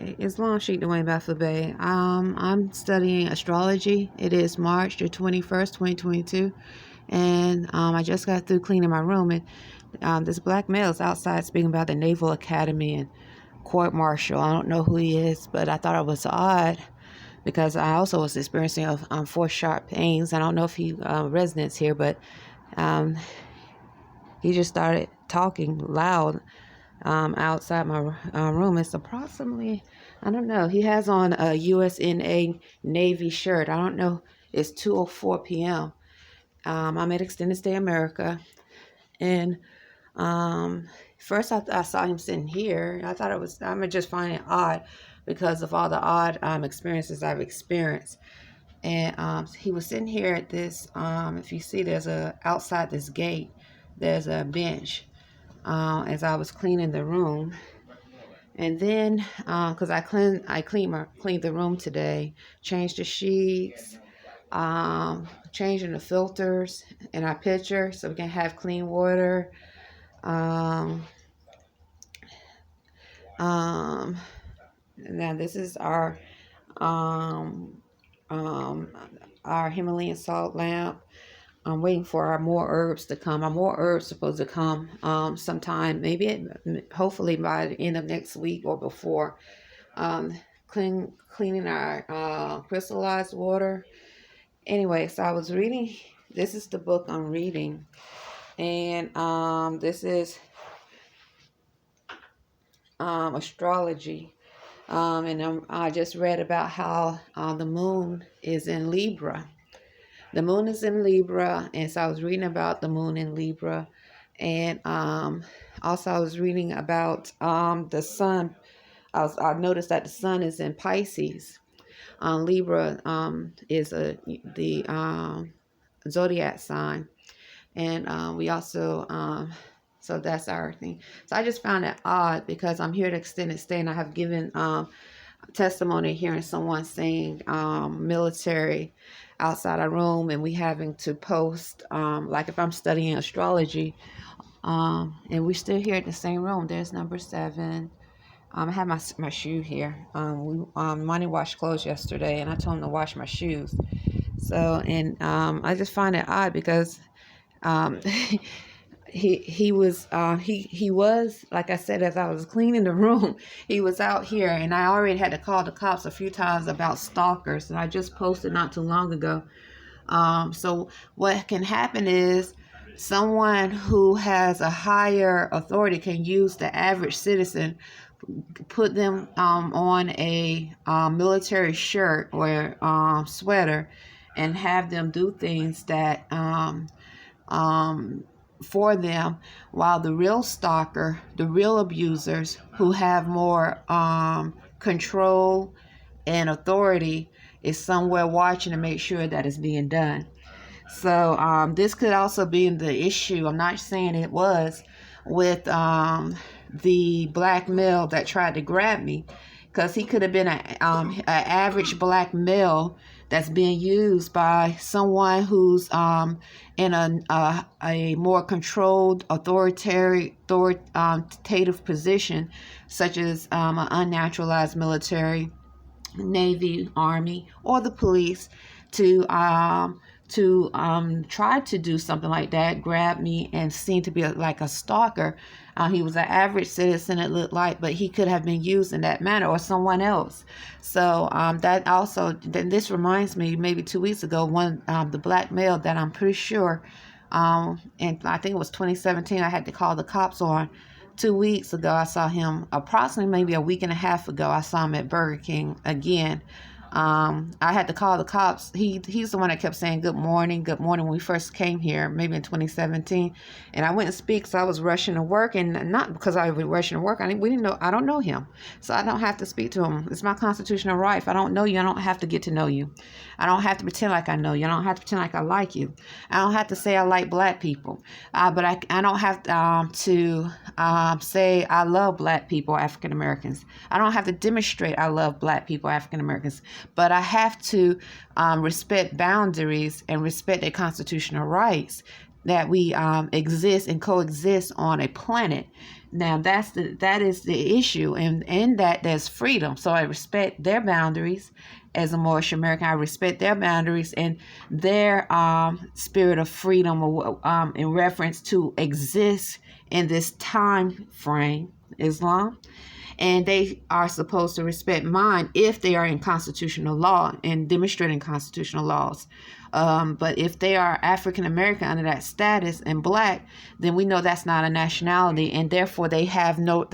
It's Long Sheet Dwayne Bey. I'm studying astrology. It is March the 21st, 2022, and I just got through cleaning my room, and this black male is outside speaking about the Naval Academy and court martial. I don't know who he is, but I thought it was odd because I also was experiencing four sharp pains. I don't know if he resonates here, but um, he just started talking loud outside my room. It's approximately, I don't know, he has on a USNA Navy shirt. I don't know, it's 2:04 p.m. I'm at Extended Stay America, and first I saw him sitting here. I thought I'm just finding it odd because of all the odd experiences I've experienced. And he was sitting here at this, if you see, outside this gate, there's a bench. As I was cleaning the room, and then because I cleaned the room today, changed the sheets, changing the filters in our pitcher so we can have clean water. Now this is our Himalayan salt lamp. I'm waiting for our more herbs to come. Our more herbs supposed to come sometime, hopefully by the end of next week or before. Cleaning our crystallized water. Anyway, so I was reading. This is the book I'm reading, and this is astrology. And I just read about how the moon is in Libra. The moon is in Libra, and so I was reading about the moon in Libra, and also I was reading about the sun. I noticed that the sun is in Pisces. Libra is the zodiac sign, and we also so that's our thing. So I just found it odd because I'm here at Extended Stay, and I have given testimony hearing someone saying military outside our room, and we having to post like if I'm studying astrology, and we're still here at the same room. There's number 7. I have my shoe here. Money washed clothes yesterday, and I told him to wash my shoes. So, and I just find it odd because he was like I said, as I was cleaning the room, he was out here, and I already had to call the cops a few times about stalkers, and I just posted not too long ago. So what can happen is someone who has a higher authority can use the average citizen, put them on a military shirt or sweater, and have them do things that for them, while the real stalker, the real abusers who have more control and authority, is somewhere watching to make sure that it's being done. So this could also be the issue. I'm not saying it was with the black male that tried to grab me, because he could have been an average black male that's being used by someone who's in a more controlled, authoritative position, such as an unnaturalized military, Navy, Army, or the police, to try to do something like that, grab me, and seem to be like a stalker. He was an average citizen, it looked like, but he could have been used in that manner, or someone else. So that also, then this reminds me, maybe 2 weeks ago, the black male that I'm pretty sure, and I think it was 2017, I had to call the cops on. 2 weeks ago, I saw him, approximately maybe a week and a half ago, I saw him at Burger King again. I had to call the cops. He's the one that kept saying good morning when we first came here, maybe in 2017. And I went and speak, so I was rushing to work, and not because I was rushing to work. I don't know him, so I don't have to speak to him. It's my constitutional right. If I don't know you, I don't have to get to know you. I don't have to pretend like I know you. I don't have to pretend like I like you. I don't have to say I like black people. But I don't have to say I love black people, African Americans. I don't have to demonstrate I love black people, African Americans. But I have to respect boundaries and respect their constitutional rights, that we exist and coexist on a planet. Now that is the issue, and in that there's freedom. So I respect their boundaries as a Moorish American. I respect their boundaries and their spirit of freedom, in reference to exist in this time frame, Islam. And they are supposed to respect mine if they are in constitutional law and demonstrating constitutional laws. But if they are African American under that status and black, then we know that's not a nationality, and therefore they have no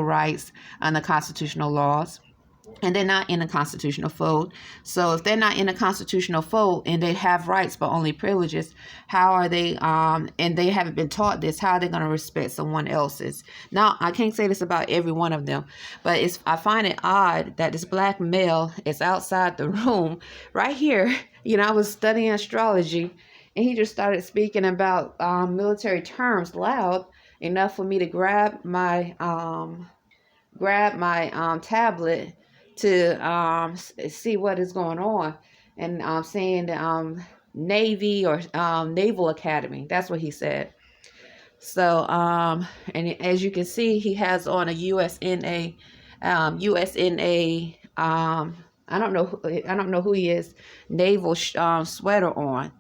rights under constitutional laws. And they're not in a constitutional fold. So if they're not in a constitutional fold and they have rights but only privileges, how are they, and they haven't been taught this, how are they going to respect someone else's? Now, I can't say this about every one of them, but I find it odd that this black male is outside the room right here. I was studying astrology, and he just started speaking about military terms loud enough for me to grab my tablet to see what is going on, and saying the Navy or Naval Academy. That's what he said. So and as you can see, he has on a USNA I don't know who he is, naval sweater on.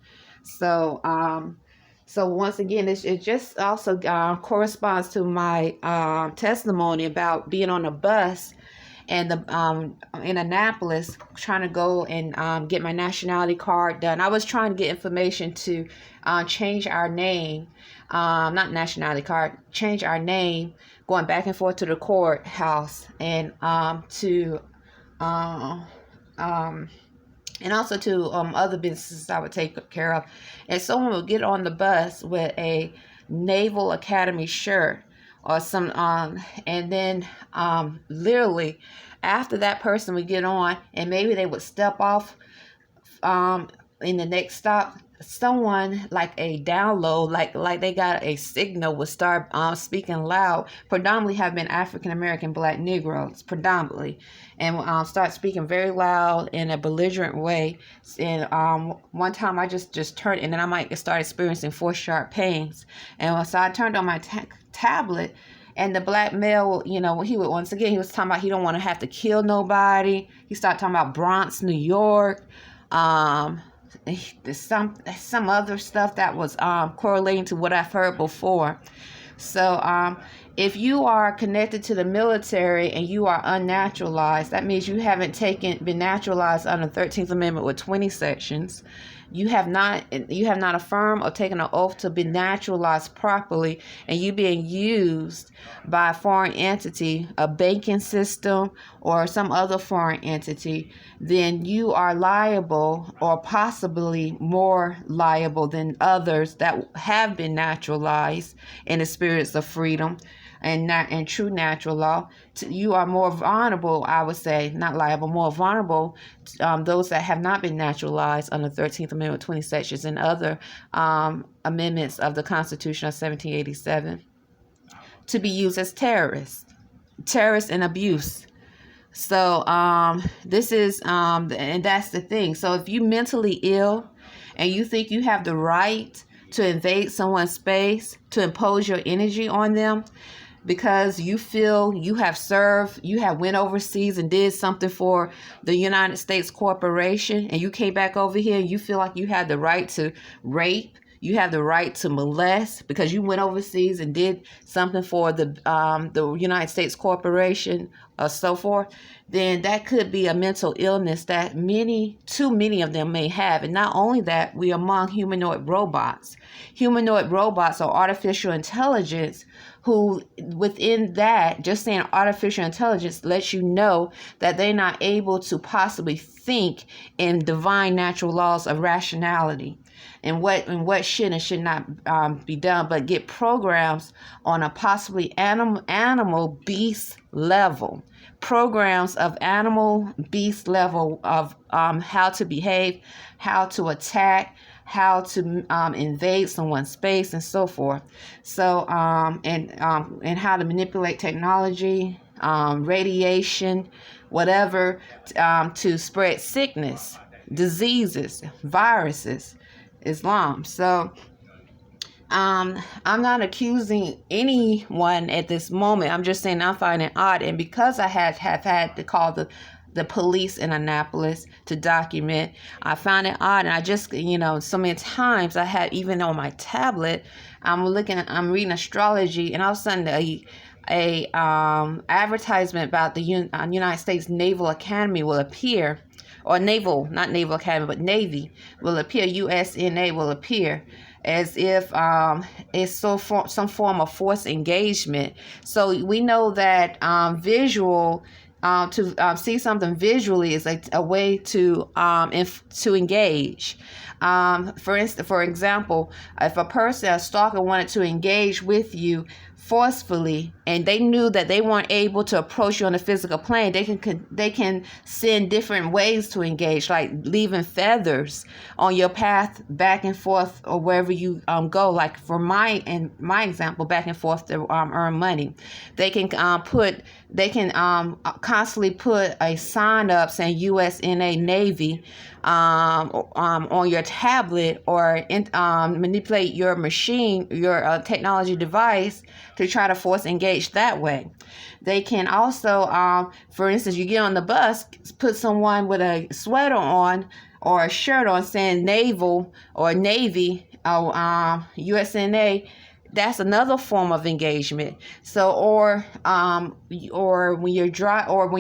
So once again, it just also corresponds to my testimony about being on a bus and in Annapolis, trying to go and get my nationality card done. I was trying to get information to change our name, not nationality card, change our name, going back and forth to the courthouse, and also to other businesses I would take care of. And someone would get on the bus with a Naval Academy shirt or some, and then literally after that person would get on, and maybe they would step off in the next stop, someone like a download, like they got a signal, would start speaking loud. Predominantly have been African American black Negroes, predominantly, and start speaking very loud in a belligerent way. And one time I just turned, and then I might start experiencing four sharp pains. And so I turned on my tablet, and the black male, he was talking about he don't want to have to kill nobody. He started talking about Bronx, New York. Some other stuff that was correlating to what I've heard before. So if you are connected to the military and you are unnaturalized, that means you haven't been naturalized under the 13th Amendment with 20 sections. You have not affirmed or taken an oath to be naturalized properly, and you being used by a foreign entity, a banking system, or some other foreign entity, then you are liable, or possibly more liable than others that have been naturalized in the spirits of freedom and true natural law. You are more vulnerable, I would say, not liable, more vulnerable, those that have not been naturalized under the 13th Amendment, 20 sections, and other amendments of the Constitution of 1787, to be used as terrorists and abuse. So this is, and that's the thing. So if you're mentally ill and you think you have the right to invade someone's space, to impose your energy on them, because you feel you have went overseas and did something for the United States corporation, and you came back over here and you feel like you had the right to rape, you have the right to molest because you went overseas and did something for the United States corporation or so forth, then that could be a mental illness that too many of them may have. And not only that, we are among humanoid robots. Humanoid robots are artificial intelligence who, within that, just saying artificial intelligence lets you know that they're not able to possibly think in divine natural laws of rationality and what should and should not be done, but get programs on a possibly animal beast level, programs of animal beast level of how to behave, how to attack, how to invade someone's space, and so forth. So and how to manipulate technology, radiation, whatever, to spread sickness, diseases, viruses, Islam. So I'm not accusing anyone at this moment. I'm just saying I'm finding it odd, and because I have had to call the police in Annapolis to document, I found it odd, and I just so many times I had, even on my tablet, I'm reading astrology, and all of a sudden a advertisement about the United States Naval Academy will appear, or naval, not Naval Academy, but Navy will appear, USNA will appear, as if it's some form of forced engagement. So we know that to see something visually is a way to engage. For example, if a stalker wanted to engage with you forcefully, and they knew that they weren't able to approach you on the physical plane, they can send different ways to engage, like leaving feathers on your path back and forth, or wherever you go. Like for my example, back and forth to earn money. They can constantly put a sign up saying USNA Navy on your tablet, or manipulate your machine, your technology device, to try to force engage that way. They can also, for instance, you get on the bus, put someone with a sweater on or a shirt on saying naval or Navy, USNA. That's another form of engagement. So, or when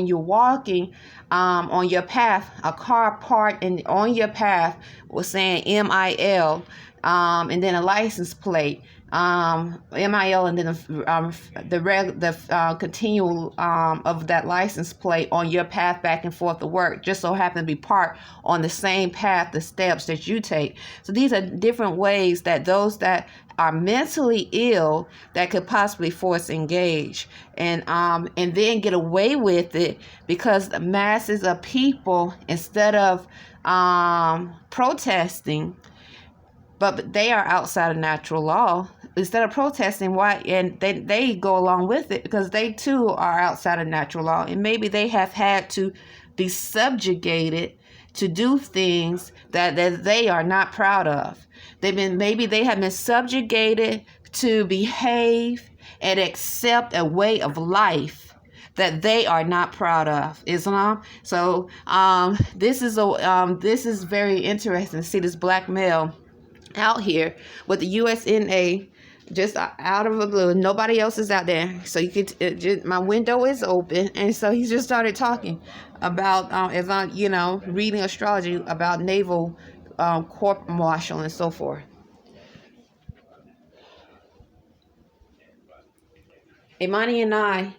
you're walking on your path, a car parked on your path was saying MIL, and then a license plate, MIL, and then the continual of that license plate on your path back and forth to work, just so happen to be parked on the same path, the steps that you take. So these are different ways that those that are mentally ill that could possibly force engage, and then get away with it, because the masses of people, instead of protesting, but they are outside of natural law. Instead of protesting, why? And they go along with it because they too are outside of natural law, and maybe they have had to be subjugated to do things that they are not proud of. Maybe they have been subjugated to behave and accept a way of life that they are not proud of. Islam. So this is very interesting to see this black male out here with the USNA, just out of the blue. Nobody else is out there, so you could. My window is open, and so he just started talking about, as I'm, reading astrology about naval court martial and so forth. Imani and I,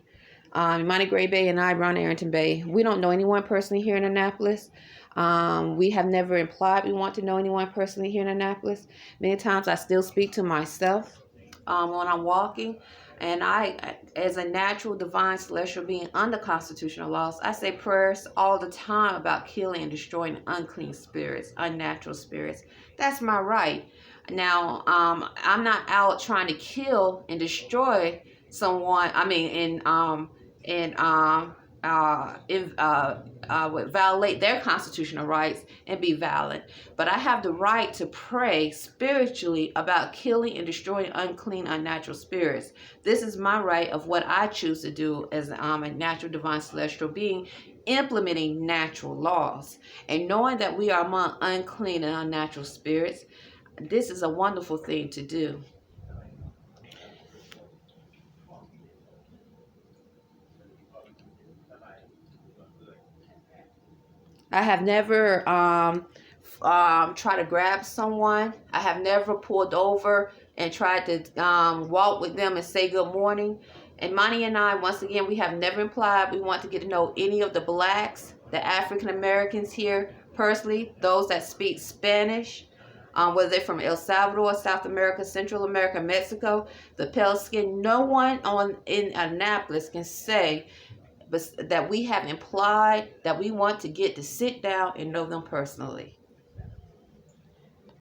Imani Gray Bay and I, Ron Arrington-Bey, we don't know anyone personally here in Annapolis. We have never implied we want to know anyone personally here in Annapolis. Many times I still speak to myself when I'm walking. And I, as a natural, divine, celestial being under constitutional laws, I say prayers all the time about killing and destroying unclean spirits, unnatural spirits. That's my right. Now, I'm not out trying to kill and destroy someone. I mean, would violate their constitutional rights and be valid. But I have the right to pray spiritually about killing and destroying unclean, unnatural spirits. This is my right of what I choose to do as a natural, divine, celestial being, implementing natural laws. And knowing that we are among unclean and unnatural spirits, this is a wonderful thing to do. I have never tried to grab someone. I have never pulled over and tried to walk with them and say good morning. And Monty and I, once again, we have never implied we want to get to know any of the blacks, the African Americans here personally, those that speak Spanish, whether they're from El Salvador, South America, Central America, Mexico, the pale skin. No one in Annapolis can say that we have implied that we want to get to sit down and know them personally.